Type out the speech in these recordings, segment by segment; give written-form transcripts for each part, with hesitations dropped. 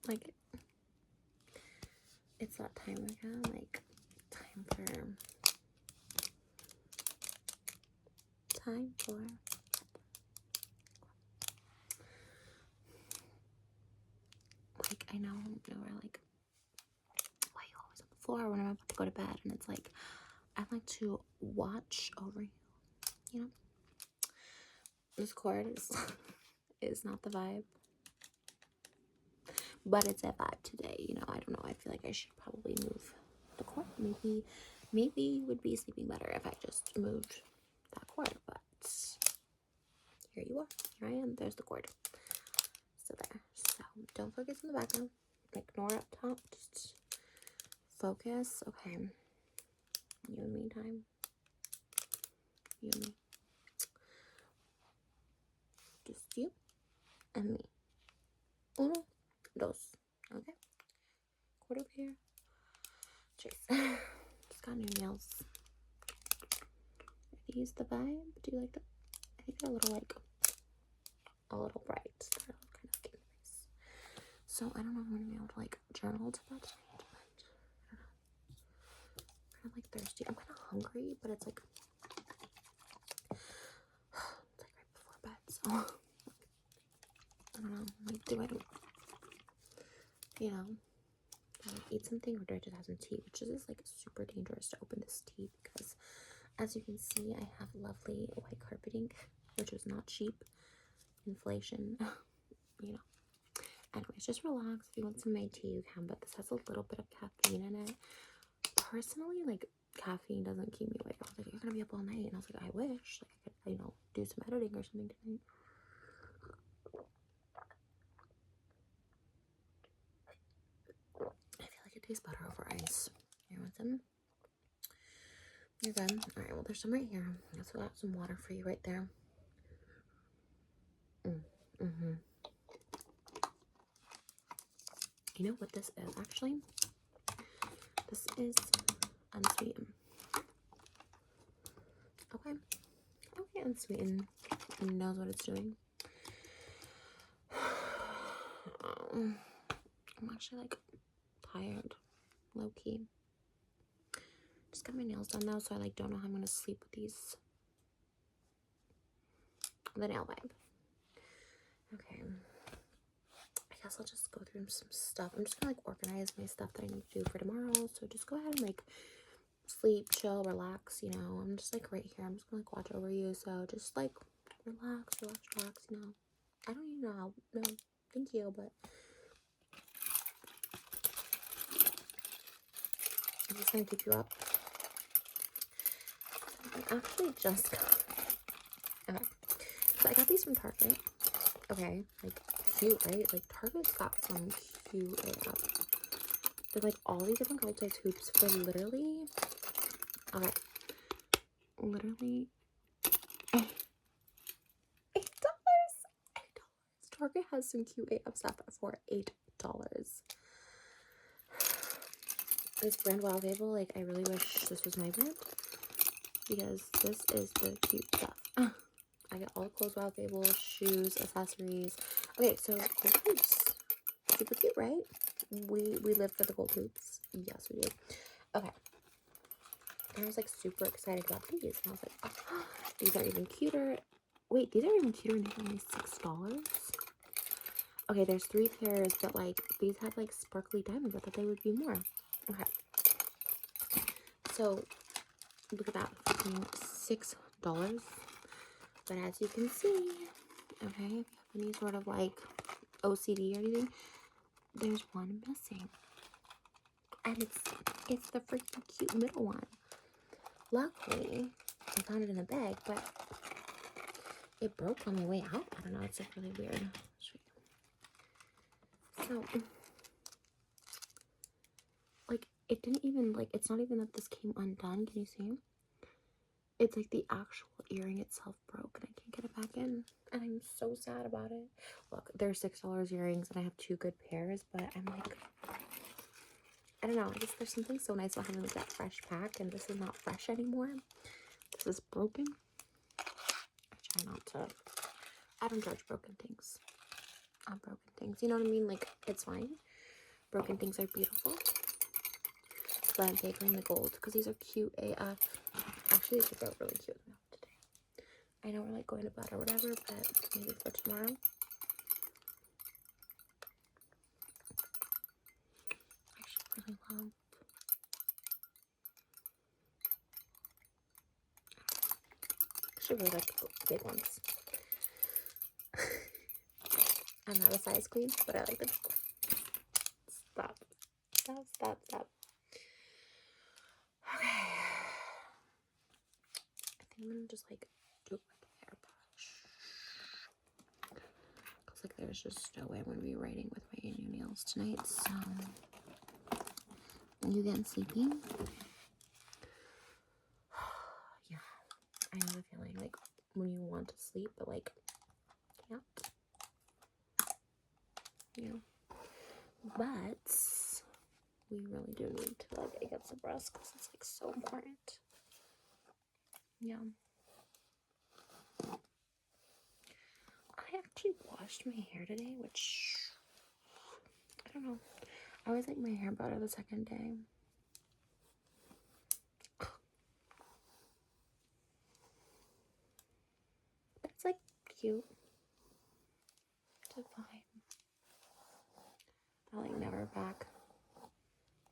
Like, it's that time again, like, time for like, I know we're like, why are you always on the floor when I'm about to go to bed? And it's like, I like to watch over you, you know? This cord is not the vibe, but it's a vibe today, you know? I don't know, I feel like I should probably move the cord. Maybe you would be sleeping better if I just moved that cord, but here you are. Here I am. There's the cord. So there. So don't focus on the background. Ignore up top. Just focus. Okay. You and me time. You and me. Just you and me. Uno, dos. Okay. Cord over here. Cheers. Just got new nails. Are these the vibe? Do you like them? I think they're a little bright. They're kind of getting nice. So I don't know if I'm gonna be able to like journal to that tonight, but I don't know. I'm kind of like thirsty. I'm kind of hungry, but it's like right before bed, so I don't know. Like, do I eat something, or do I just have some tea? Which is like super dangerous to open this tea because, as you can see, I have lovely white carpeting, which is not cheap. Inflation, you know. Anyways, just relax. If you want some of my tea, you can, but this has a little bit of caffeine in it. Personally, like, caffeine doesn't keep me awake. I was like, you're gonna be up all night, and I was like, I wish, like, I could, do some editing or something tonight. I feel like it tastes better over ice. You want some? You're good. All right. Well, there's some right here. Let's fill out some water for you right there. You know what this is, actually? This is unsweetened. Okay, unsweetened. It knows what it's doing. I'm actually like tired, low key. Just got my nails done though, so I like don't know how I'm gonna sleep with these. The nail vibe. Okay. I guess I'll just go through some stuff. I'm just gonna like organize my stuff that I need to do for tomorrow. So just go ahead and like sleep, chill, relax, you know. I'm just like right here. I'm just gonna like watch over you. So just like relax, you know. I don't even know how. No, thank you, but I'm just gonna keep you up. I actually just got. Okay. So I got these from Target. Okay. Like, cute, right? Like, Target's got some cute AF. They're like all these different color size hoops for literally. Okay. Literally $8. Target has some cute AF stuff for $8. This brand Wild Fable, like, I really wish this was my brand, because this is the cute stuff. I get all the clothes Wild Fable, shoes, accessories. Okay, so gold hoops. Super cute, right? We live for the gold hoops. Yes, we do. Okay. I was like super excited about these. And I was like, oh, these are even cuter. Wait, these are even cuter and these are only $6. Okay, there's 3 pairs, but like these have like sparkly diamonds. I thought they would be more. Okay. So look at that. $6. But as you can see, okay, if you have any sort of like OCD or anything, there's one missing. And it's the freaking cute middle one. Luckily, I found it in a bag, but it broke on my way out. I don't know, it's like really weird. So, like, it didn't even, like, it's not even that this came undone. Can you see? It's like the actual earring itself broke and I can't get it back in. And I'm so sad about it. Look, they're $6 earrings and I have 2 good pairs, but I'm like, I don't know. I guess there's something so nice about having like that fresh pack, and this is not fresh anymore. This is broken. I try not to. I don't judge broken things. Broken things. You know what I mean? Like, it's fine. Broken things are beautiful. Blend paper in the gold because these are cute AF. Actually, these are really cute today. I know we're like going to bed or whatever, but maybe for tomorrow. I actually really love. I actually really like the big ones. I'm not a size queen, but I like the big ones. Stop. Stop, stop, stop. Okay. I think I'm gonna just like do like a hairbrush. Cause like there's just no way I'm gonna be writing with my new nails tonight. So you getting sleepy? Yeah. I know the feeling like when you want to sleep but like can't. You know. But we really do need to like get some rest because it's like so important. Yeah. I actually washed my hair today, which I don't know. I always like my hair better the second day. But it's like cute. It's fine. I like never back.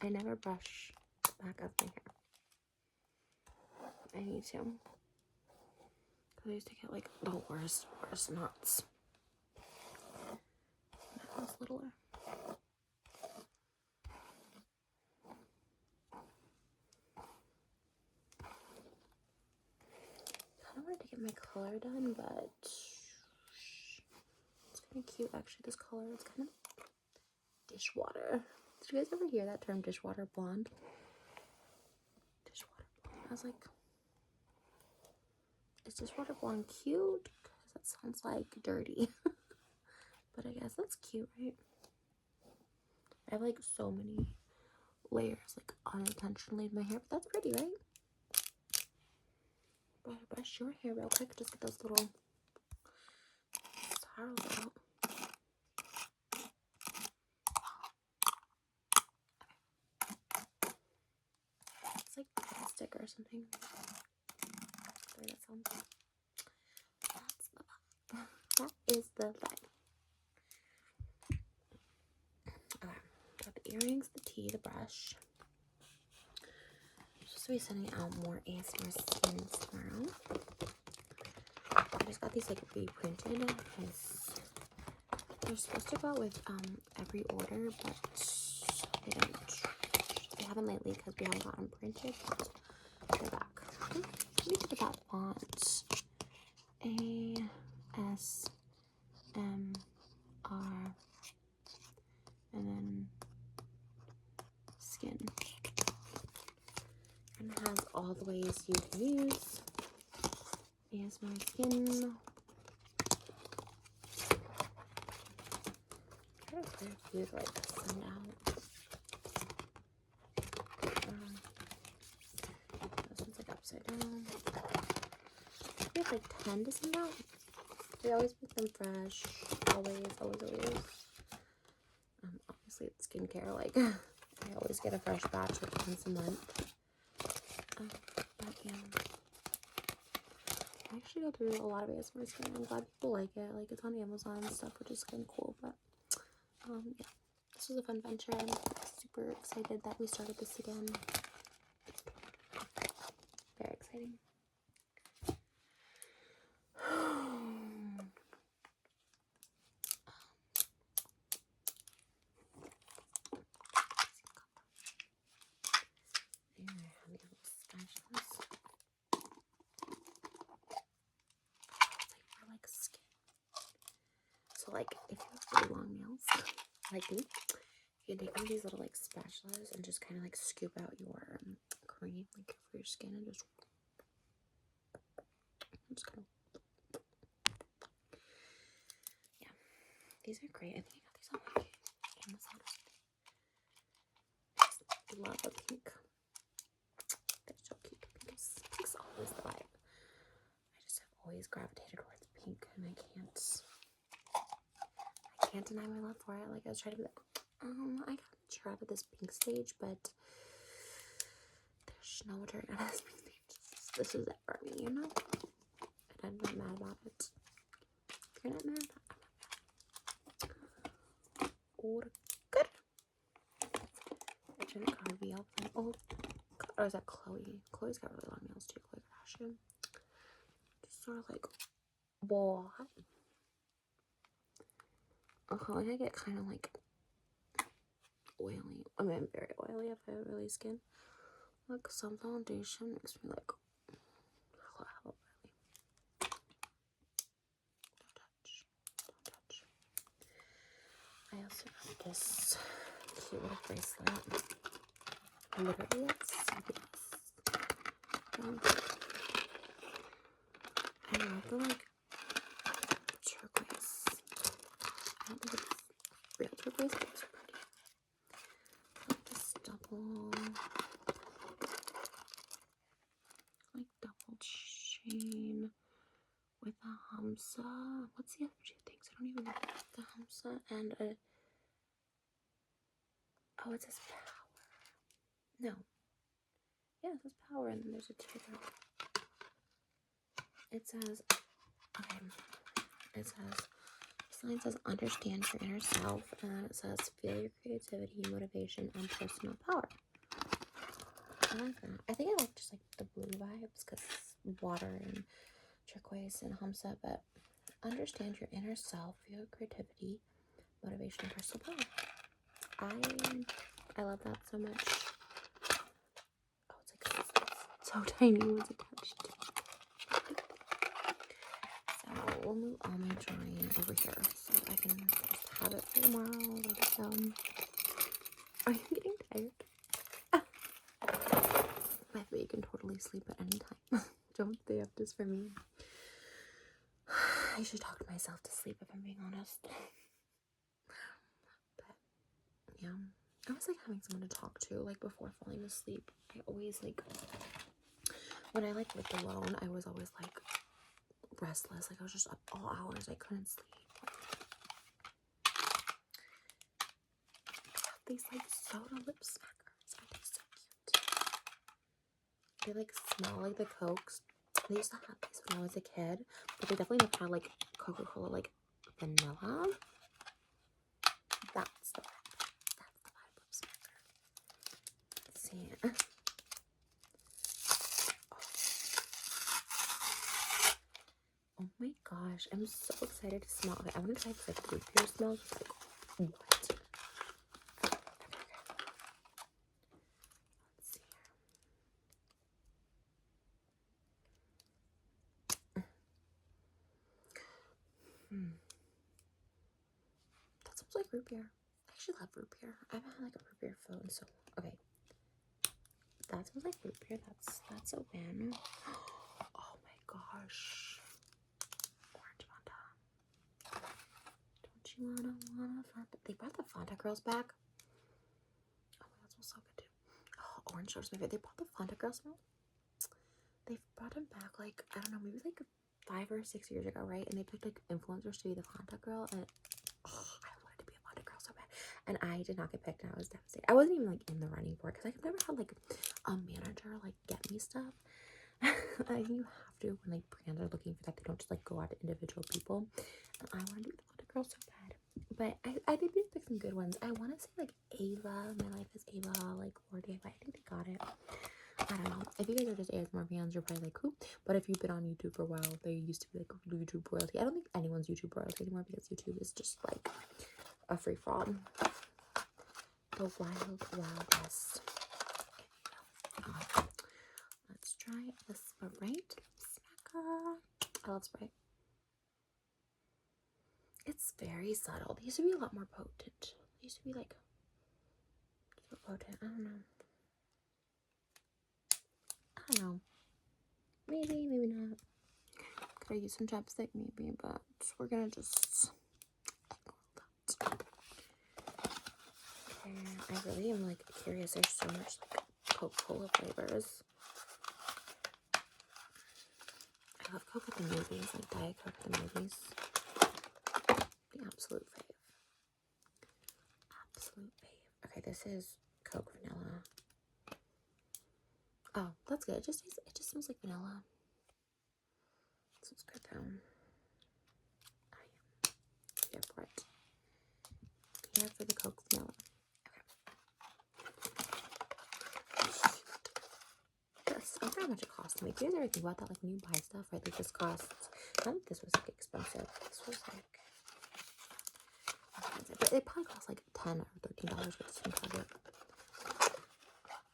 I never brush the back of my hair. I need to. Because I used to get like the worst knots. When I was littler. I kind of wanted to get my color done, but it's kind of cute actually. This color, it's kind of dishwater. Did you guys ever hear that term, dishwater blonde? Dishwater blonde. I was like, is dishwater blonde cute? Because that sounds like dirty. But I guess that's cute, right? I have like so many layers like unintentionally in my hair, but that's pretty, right? But I brush your hair real quick, just get those little snarls out. It's like plastic or something. Sorry, that sounds. That's the vibe. That is the vibe. Okay, got the earrings, the tea, the brush. Just to be sending out more ASMR skins tomorrow. I just got these like reprinted because they're supposed to go out with every order, but they don't. They haven't lately because we haven't gotten printed. But they're back. Let me look at that font. ASMR and then skin. And it has all the ways you can use ASMR skin. I have quite a few to like send out. This one's like upside down. We have like 10 to send out. We always make them fresh. Always. Obviously it's skincare. Like I always get a fresh batch like once a month. But yeah. I actually go through a lot of ASMR skin. I'm glad people like it. Like it's on Amazon and stuff, which is kind of cool. But yeah, this was a fun venture. I'm super excited that we started this again. Very exciting. So like if you have really long nails like me, you can take one of these little like spatulas and just kind of like scoop out your cream like for your skin and just kind of, yeah, these are great. I think I got these on like Amazon or something. I love the pink. They're so cute. Pink's always the vibe. I just have always gravitated towards pink and I can't deny my love for it. Like I was trying to be like, I got her out of this pink stage, but there's no turning out of this pink stage. This is it for me, you know? And I'm not mad about it. If you're not mad, I'm not mad. Oh, good. Alternate card BL plan. Oh, God. Oh, is that Chloe? Chloe's got really long nails too. Chloe Kardashian. Just sort of like, what? Oh, I get kind of like oily. I mean, I'm very oily if I have oily skin. Like, some foundation makes me like, hello, oily. Don't touch. Don't touch. I also got this cute little bracelet. Literally at CVS. I love the like turquoise. I don't think it's real turquoise, but it's pretty. Like this double chain with a hamsa. What's the other two things? I don't even know. The hamsa and a. Oh, it says power. No. Yeah, it says power, and then there's a ticker. It says, okay. It says, sign says understand your inner self, and then it says feel your creativity, motivation, and personal power. I like that. I think I like just like the blue vibes because water and turquoise and hamsa, but understand your inner self, feel your creativity, motivation, and personal power. I love that so much. Oh, it's like so tiny once attached. So we'll move all my drawing over here so I can just have it for tomorrow. Let it go. Are you getting tired? By the way, you can totally sleep at any time. Don't stay up just for me. I should talk to myself to sleep if I'm being honest. But yeah, I was like having someone to talk to like before falling asleep. I always like when I like lived alone, I was always like restless. Like I was just up all hours. I couldn't sleep. These like soda lip smackers. Aren't they so cute? They like smell like the Cokes. They used to have these when I was a kid, but they definitely never had like Coca-Cola like vanilla. That's the vibe. That's the vibe lip smacker. Let's see. Oh my gosh, I'm so excited to smell. Okay, I'm gonna try this like root beer smell. Just like, what? Okay. Let's see here. That smells like root beer. I actually love root beer. I haven't had like a root beer phone, so okay. That smells like root beer. That's a win. Oh my gosh. Orange Fanta. Don't you wanna Fanta? They brought the Fanta girls back. Oh my god, it smells so good too. Oh, orange soda's my favorite. They brought the Fanta girls smell. They've brought them back like, I don't know, maybe like 5 or 6 years ago, right? And they picked like influencers to be the Fanta girl, and I wanted to be a Fanta girl so bad, and I did not get picked, and I was devastated. I wasn't even like in the running for it because I've never had like a manager like get me stuff. I think you have to when like brands are looking for that. They don't just like go out to individual people, and I want to be the Fanta girl so bad. But I did pick some good ones. I want to say like Ava, My Life is Ava, like Lord Ava. I think they got it. I don't know. If you guys are just ASMR fans, you're probably like, who? But if you've been on YouTube for a while, they used to be like YouTube royalty. I don't think anyone's YouTube royalty anymore because YouTube is just like a free for all. The Wild West. Let's try the Sprite Smacker. I love Sprite. It's very subtle. They used to be a lot more potent. They used to be like so potent. I don't know. Maybe, maybe not. Could I use some chapstick? Maybe, but we're gonna just ignore that. Okay, I really am like curious. There's so much like Coca-Cola flavors. I love Coke at the movies, like Diet Coke at the movies. The absolute fave. Absolute fave. Okay, this is Coke vanilla. Oh, that's good. It just smells like vanilla. This is good though. I am here for it. Here for the Coke vanilla. Okay. I forgot how much it cost to make. Do you guys ever think about that? Like when you buy stuff, right? Like this costs. Not that this was like expensive. This was like. But it probably costs like $10 or $13 with this from Target.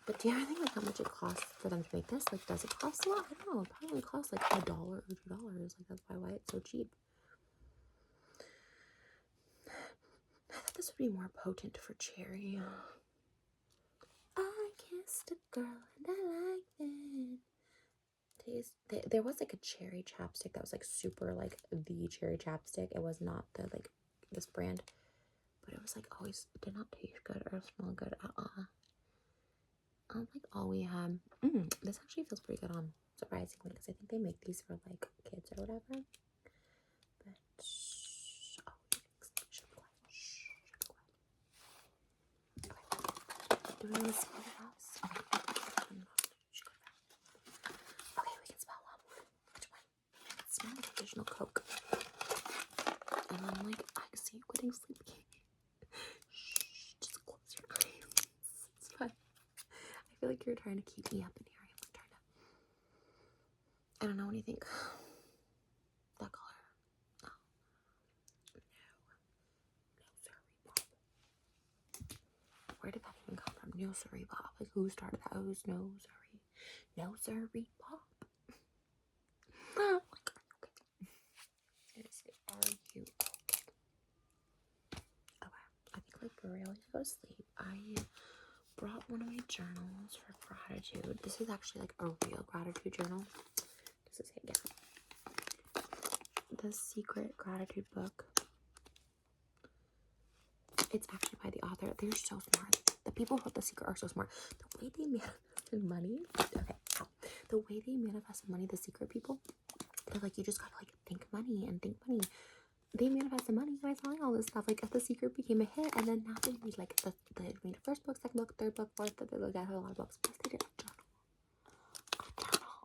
But do you ever think like how much it costs for them to make this? Like, does it cost a lot? I don't know. It probably costs like $1 or $2. Like, that's probably why it's so cheap. I thought this would be more potent for cherry. I kissed a girl and I like it. There was like a cherry chapstick that was like super like the cherry chapstick. It was not the like this brand, but it was like always, it did not taste good or smell good at all. Like all we had. This actually feels pretty good on, surprisingly, because I think they make these for like kids or whatever. But do we want to smell the house? Okay, we can smell one. Which one? Let's smell the traditional Coke. And I'm like, I see you getting sleepy. Shh, just close your eyes. It's fine. I feel like you're trying to keep me up in here. I'm like trying to. I don't know what do you think. That color. Oh. No. No, sorry, Bob. Where did that even come from? No, sorry, Bob. Like, who started that? Who's no, sorry. No, sorry, Bob. Like, okay. Seriously, are you okay? Okay. I think, like, for real, to go to sleep. I brought one of my journals for gratitude. This is actually like a real gratitude journal. This is it, yeah. The Secret Gratitude book. It's actually by the author. They're so smart. The people who wrote The Secret are so smart. The way they manifested money. Okay. The way they manifested money, the secret people, they're like, you just gotta like think money and think money. They manifested money by selling all this stuff. Like, The Secret became a hit, and then now they made like they made a first book, second book, third book, fourth. They got a lot of books. Plus, they did a journal.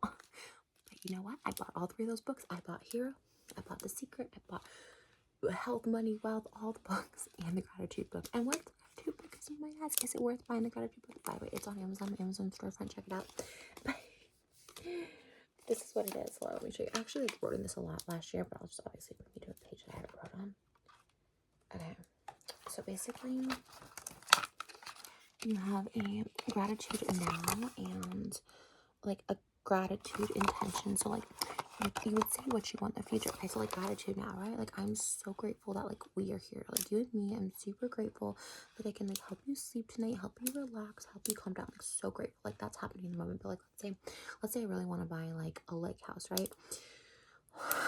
But you know what? I bought all 3 of those books. I bought Hero. I bought The Secret. I bought Health, Money, Wealth, all the books, and the Gratitude book. And what's the Gratitude book? Is you might ask, is it worth buying the Gratitude book? By the way, it's on Amazon storefront. Check it out. But this is what it is. Well, let me show you. I actually like wrote in this a lot last year, but I'll just obviously put me to a page that I haven't wrote on. Okay, so basically, you have a gratitude now and like a gratitude intention. So like you would say what you want in the future. Okay, so like gratitude now, right? Like, I'm so grateful that like we are here, like you and me. I'm super grateful that I can like help you sleep tonight, help you relax, help you calm down. Like, so grateful, like that's happening in the moment. But like, let's say I really want to buy like a lake house, right?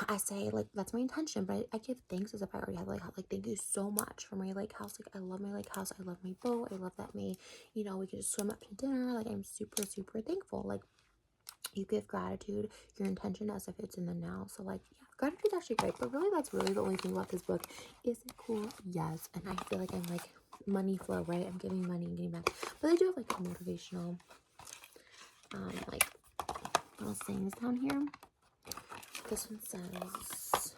I say like that's my intention, but I give thanks as if I already have like thank you so much for my lake house. Like, I love my lake house. I love my boat. I love that we can just swim up to dinner. Like, I'm super thankful. Like, you give gratitude, your intention, as if it's in the now. So like, yeah, gratitude's actually great, but really that's really the only thing about this book. Is it cool? Yes. And I feel like I'm like money flow, right? I'm giving money and getting back. But they do have like a motivational like little sayings down here. This one says,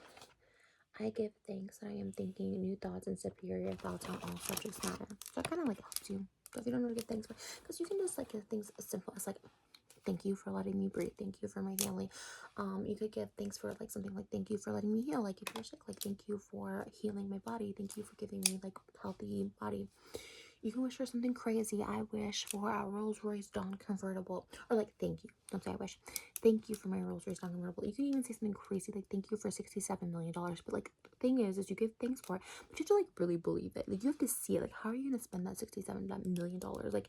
I give thanks that I am thinking new thoughts and superior thoughts on all subjects matter. So it kind of like helps you. So if you don't know to give thanks for, because you can just like give things as simple as like, thank you for letting me breathe. Thank you for my healing. You could give thanks for like something like, thank you for letting me heal. Like, if you're sick, like, thank you for healing my body. Thank you for giving me like healthy body. You can wish for something crazy. I wish for a Rolls Royce Dawn convertible. Or like, thank you. Don't say I wish. Thank you for my Rolls Royce Dawn convertible. You can even say something crazy like, thank you for $67 million. But like, the thing is you give thanks for it, but you have to like really believe it. Like, you have to see it. Like, how are you gonna spend that $67 million? Like,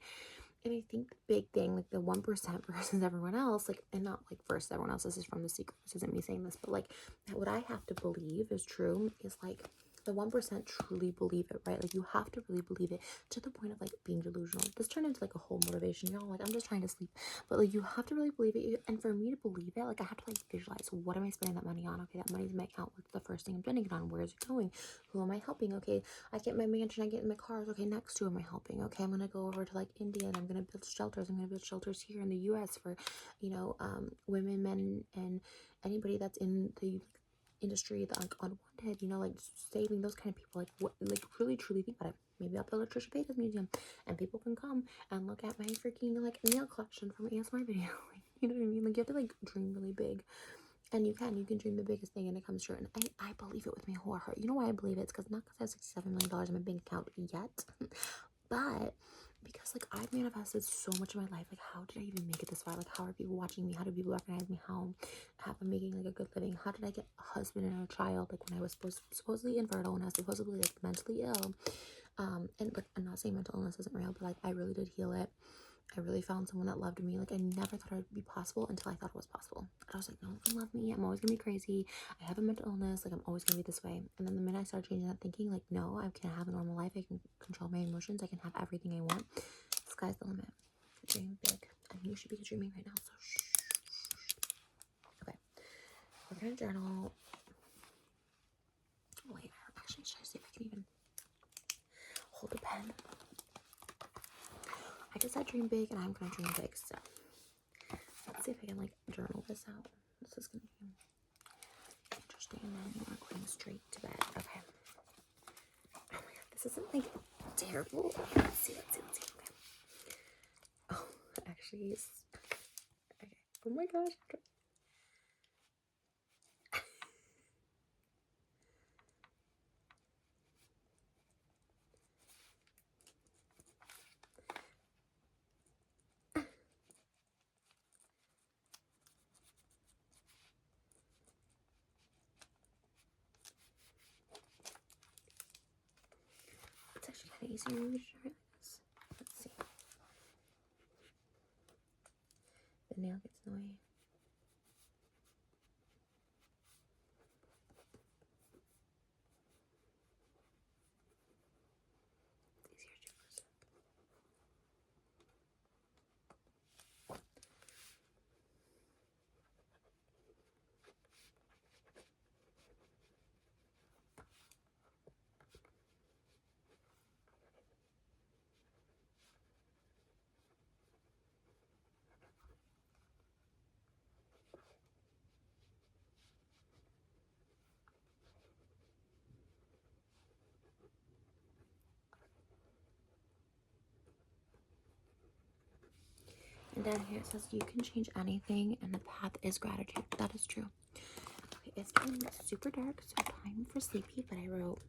and I think the big thing, like the 1% versus everyone else, like, and not like versus everyone else, this is from The Secret, this isn't me saying this, but like what I have to believe is true is like, the 1% truly believe it, right? Like, you have to really believe it to the point of like being delusional. This turned into like a whole motivation, y'all. Like, I'm just trying to sleep, but like, you have to really believe it. And for me to believe it, like, I have to like visualize, what am I spending that money on? Okay, that money's in my account. What's the first thing I'm spending it on? Where's it going? Who am I helping? Okay, I get my mansion, I get in my cars. Okay, next, who am I helping? Okay, I'm gonna go over to like India and I'm gonna build shelters. I'm gonna build shelters here in the US for, you know, women, men, and anybody that's in the industry, the unwanted, you know, like saving those kind of people. Like, what, like, really truly think about it. Maybe I'll build a Trisha Paytas museum and people can come and look at my freaking like nail collection from an ASMR video. Like, you know what I mean? Like, you have to like dream really big, and you can dream the biggest thing and it comes true. And I believe it with my whole heart. You know why I believe it? It's because, not because I have $67 million in my bank account yet, but because like I've manifested so much in my life. Like, how did I even make it this far? Like, how are people watching me? How do people recognize me? How have I making like a good living? How did I get a husband and a child? Like, when I was supposedly infertile and I was supposedly like mentally ill. And like, I'm not saying mental illness isn't real, but like, I really did heal it. I really found someone that loved me. Like, I never thought it would be possible until I thought it was possible. And I was like, no one can love me. I'm always gonna be crazy. I have a mental illness. Like, I'm always gonna be this way. And then the minute I started changing that thinking, like, no, I can have a normal life. I can control my emotions. I can have everything I want. Sky's the limit. Dream big. And you should be dreaming right now. So shh. Okay. We're gonna journal. Wait, actually, should I see if I can even hold a pen? I just said dream big, and I'm gonna dream big. So let's see if I can like journal this out. This is gonna be interesting. And then you are going straight to bed. Okay. Oh my god, this isn't like terrible. Let's see. Okay. Oh, actually, okay. Oh my gosh. It's actually kind of easy to read like this. Let's see. The nail gets in the way. It's easier to do. And down here it says you can change anything and the path is gratitude. That is true. Okay, it's getting super dark, so time for sleepy, but I wrote,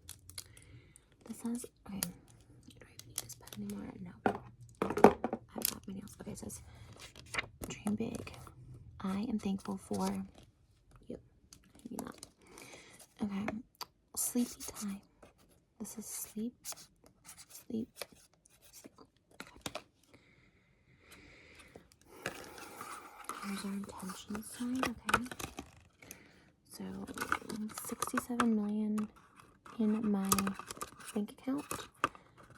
this says, okay, do I even need this pen anymore? No. I've got my nails. Okay, it says, dream big. I am thankful for you. Maybe not. Okay, sleepy time. This is sleep. Here's our intention sign, okay? So, 67 million in my bank account.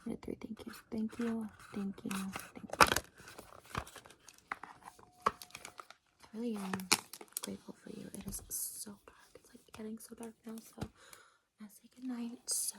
I did 3 thank yous. Thank you. I really am grateful for you. It is so dark. It's like getting so dark now, so I say goodnight. So